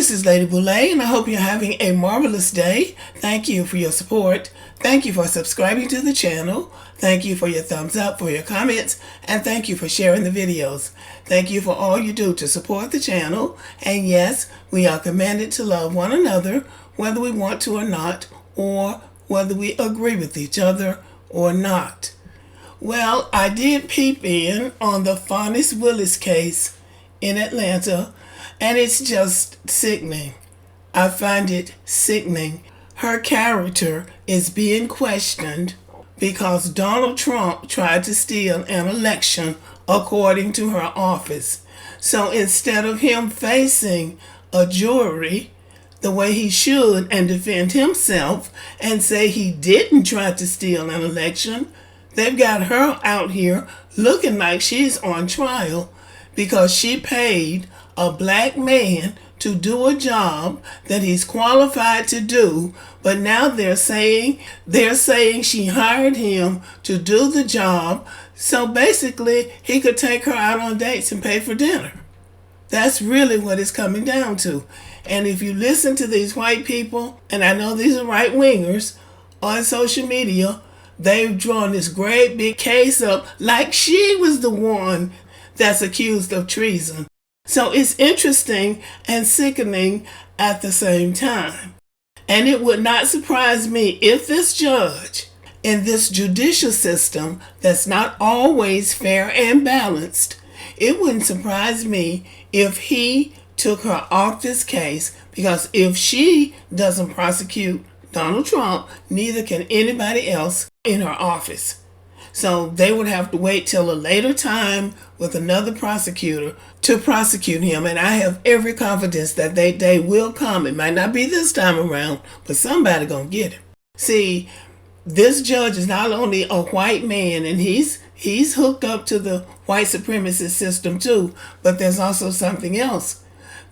this is Lady Boulay, and I hope you're having a marvelous day. Thank you for your support. Thank you for subscribing to the channel. Thank you for your thumbs up, for your comments, and thank you for sharing the videos. Thank you for all you do to support the channel. And yes, we are commanded to love one another, whether we want to or not, or whether we agree with each other or not. Well, I did peep in on the Fanis Willis case in Atlanta, and it's just sickening. I find it sickening. Her character is being questioned because Donald Trump tried to steal an election according to her office. So instead of him facing a jury the way he should and defend himself and say he didn't try to steal an election, they've got her out here looking like she's on trial because she paid a black man to do a job that he's qualified to do, but now they're saying she hired him to do the job so basically he could take her out on dates and pay for dinner. That's really what it's coming down to. And if you listen to these white people, and I know these are right-wingers on social media, they've drawn this great big case up like she was the one that's accused of treason. So it's interesting and sickening at the same time. And it would not surprise me if this judge in this judicial system that's not always fair and balanced, it wouldn't surprise me if he took her off this case, because if she doesn't prosecute Donald Trump, neither can anybody else in her office. So they would have to wait till a later time with another prosecutor to prosecute him. And I have every confidence that that day will come. It might not be this time around, but somebody gonna get him. See, this judge is not only a white man, and he's hooked up to the white supremacist system too, but there's also something else.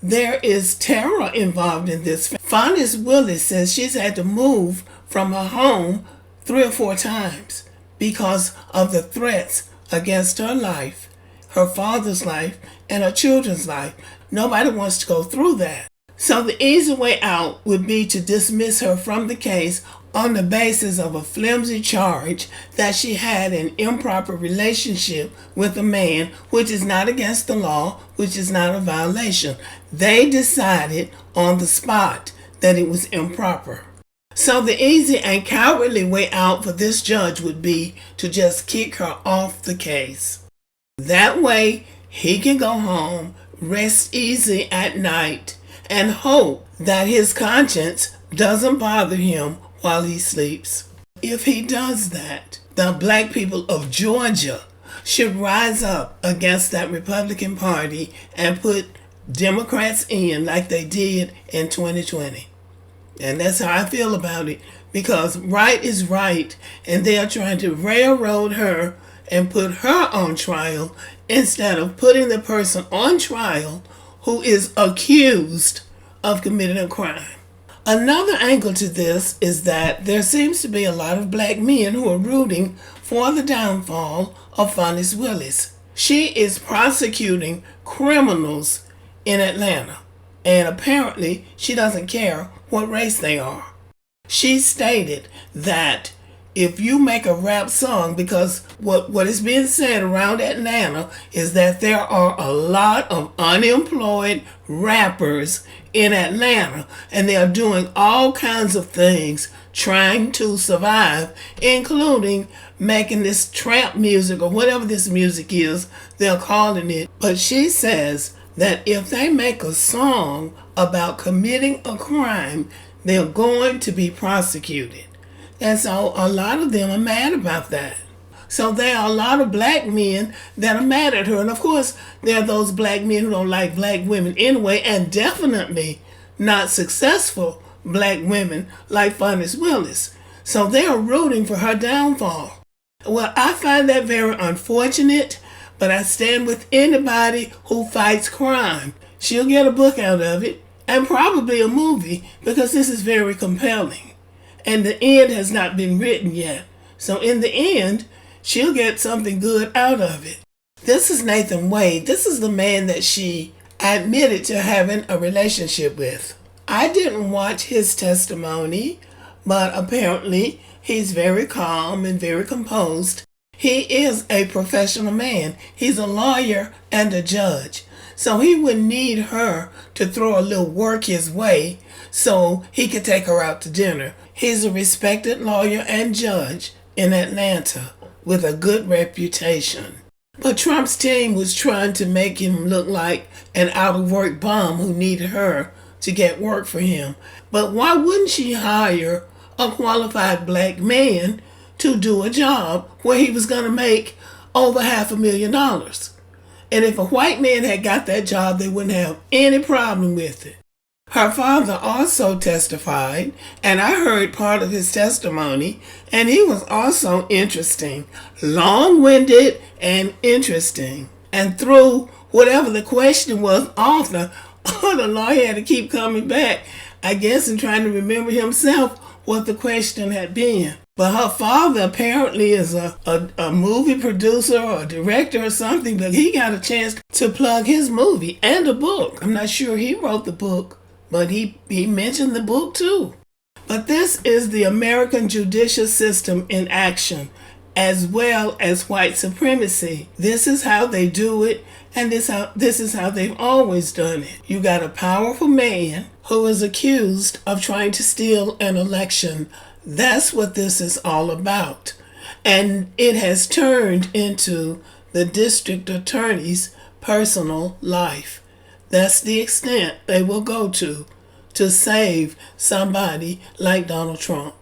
There is terror involved in this. Fanis Willis says she's had to move from her home 3 or 4 times because of the threats against her life, her father's life, and her children's life. Nobody wants to go through that. So the easy way out would be to dismiss her from the case on the basis of a flimsy charge that she had an improper relationship with a man, which is not against the law, which is not a violation. They decided on the spot that it was improper. So the easy and cowardly way out for this judge would be to just kick her off the case. That way, he can go home, rest easy at night, and hope that his conscience doesn't bother him while he sleeps. If he does that, the black people of Georgia should rise up against that Republican Party and put Democrats in like they did in 2020. And that's how I feel about it, because right is right, and they are trying to railroad her and put her on trial instead of putting the person on trial who is accused of committing a crime. Another angle to this is that there seems to be a lot of black men who are rooting for the downfall of Fanis Willis. She is prosecuting criminals in Atlanta, and apparently she doesn't care what race they are. She stated that if you make a rap song, because what is being said around Atlanta is that there are a lot of unemployed rappers in Atlanta, and they are doing all kinds of things trying to survive, including making this trap music or whatever this music is they're calling it. But she says that if they make a song about committing a crime, they're going to be prosecuted. And so a lot of them are mad about that. So there are a lot of black men that are mad at her. And of course, there are those black men who don't like black women anyway, and definitely not successful black women like Fanis Willis. So they are rooting for her downfall. Well, I find that very unfortunate, but I stand with anybody who fights crime. She'll get a book out of it, and probably a movie, because this is very compelling. And the end has not been written yet. So in the end, she'll get something good out of it. This is Nathan Wade. This is the man that she admitted to having a relationship with. I didn't watch his testimony, but apparently he's very calm and very composed. He is a professional man. He's a lawyer and a judge. So he would need her to throw a little work his way so he could take her out to dinner. He's a respected lawyer and judge in Atlanta with a good reputation. But Trump's team was trying to make him look like an out-of-work bum who needed her to get work for him. But why wouldn't she hire a qualified black man to do a job where he was going to make over $500,000? And if a white man had got that job, they wouldn't have any problem with it. Her father also testified, and I heard part of his testimony, and he was also interesting, long-winded and interesting. And through whatever the question was, the lawyer had to keep coming back, I guess, and trying to remember himself what the question had been. But her father apparently is a movie producer or a director or something, but he got a chance to plug his movie and a book. I'm not sure he wrote the book, but he mentioned the book too. But this is the American judicial system in action, as well as white supremacy. This is how they do it, and this is how they've always done it. You got a powerful man who is accused of trying to steal an election. That's what this is all about. And it has turned into the district attorney's personal life. That's the extent they will go to save somebody like Donald Trump.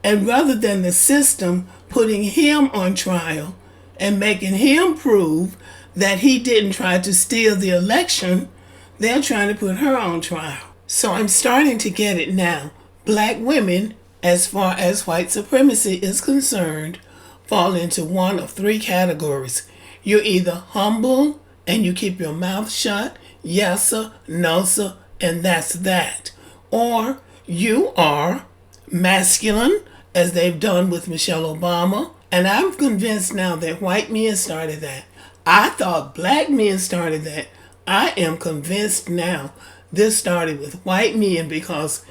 And rather than the system putting him on trial and making him prove that he didn't try to steal the election, they're trying to put her on trial. So I'm starting to get it now. Black women, as far as white supremacy is concerned, fall into one of three categories. You're either humble and you keep your mouth shut, yes sir, no sir, and that's that. Or you are masculine, as they've done with Michelle Obama. And I'm convinced now that white men started that. I thought black men started that. I am convinced now this started with white men because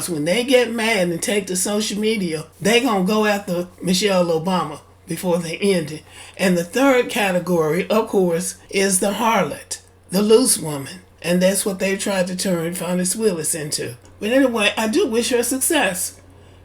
when they get mad and take to social media, they gonna go after Michelle Obama before they end it. And the third category, of course, is the harlot, the loose woman. And that's what they tried to turn Fanis Willis into. But anyway, I do wish her success.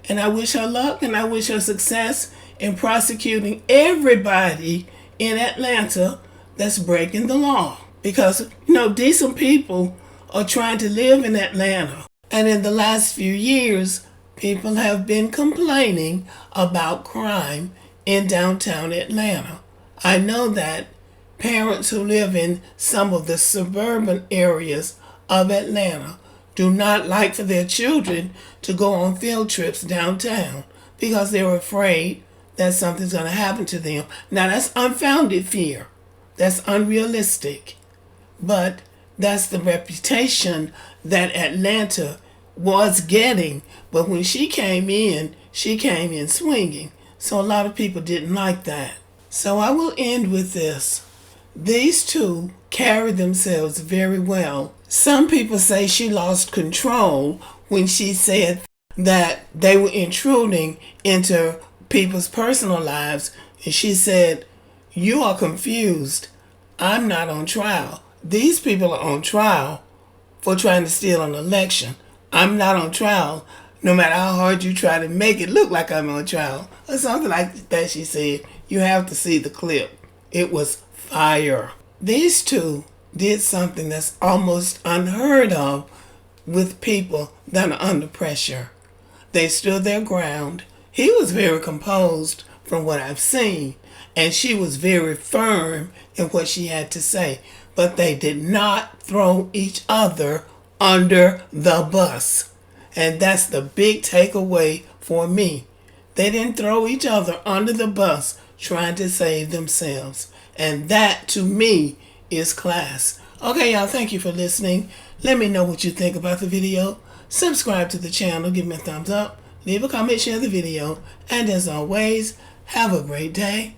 And I wish her luck, and I wish her success in prosecuting everybody in Atlanta that's breaking the law. Because, decent people are trying to live in Atlanta. And in the last few years, people have been complaining about crime in downtown Atlanta. I know that parents who live in some of the suburban areas of Atlanta do not like for their children to go on field trips downtown because they're afraid that something's going to happen to them. Now, that's unfounded fear. That's unrealistic. But that's the reputation that Atlanta was getting. But when she came in swinging. So a lot of people didn't like that. So I will end with this. These two carry themselves very well. Some people say she lost control when she said that they were intruding into people's personal lives. And she said, "You are confused. I'm not on trial. These people are on trial for trying to steal an election. I'm not on trial, no matter how hard you try to make it look like I'm on trial." Or something like that she said. You have to see the clip. It was fire. These two did something that's almost unheard of with people that are under pressure. They stood their ground. He was very composed from what I've seen, and she was very firm in what she had to say. But they did not throw each other under the bus. And that's the big takeaway for me. They didn't throw each other under the bus trying to save themselves. And that, to me, is class. Okay, y'all, thank you for listening. Let me know what you think about the video. Subscribe to the channel, give me a thumbs up, leave a comment, share the video, and as always, have a great day.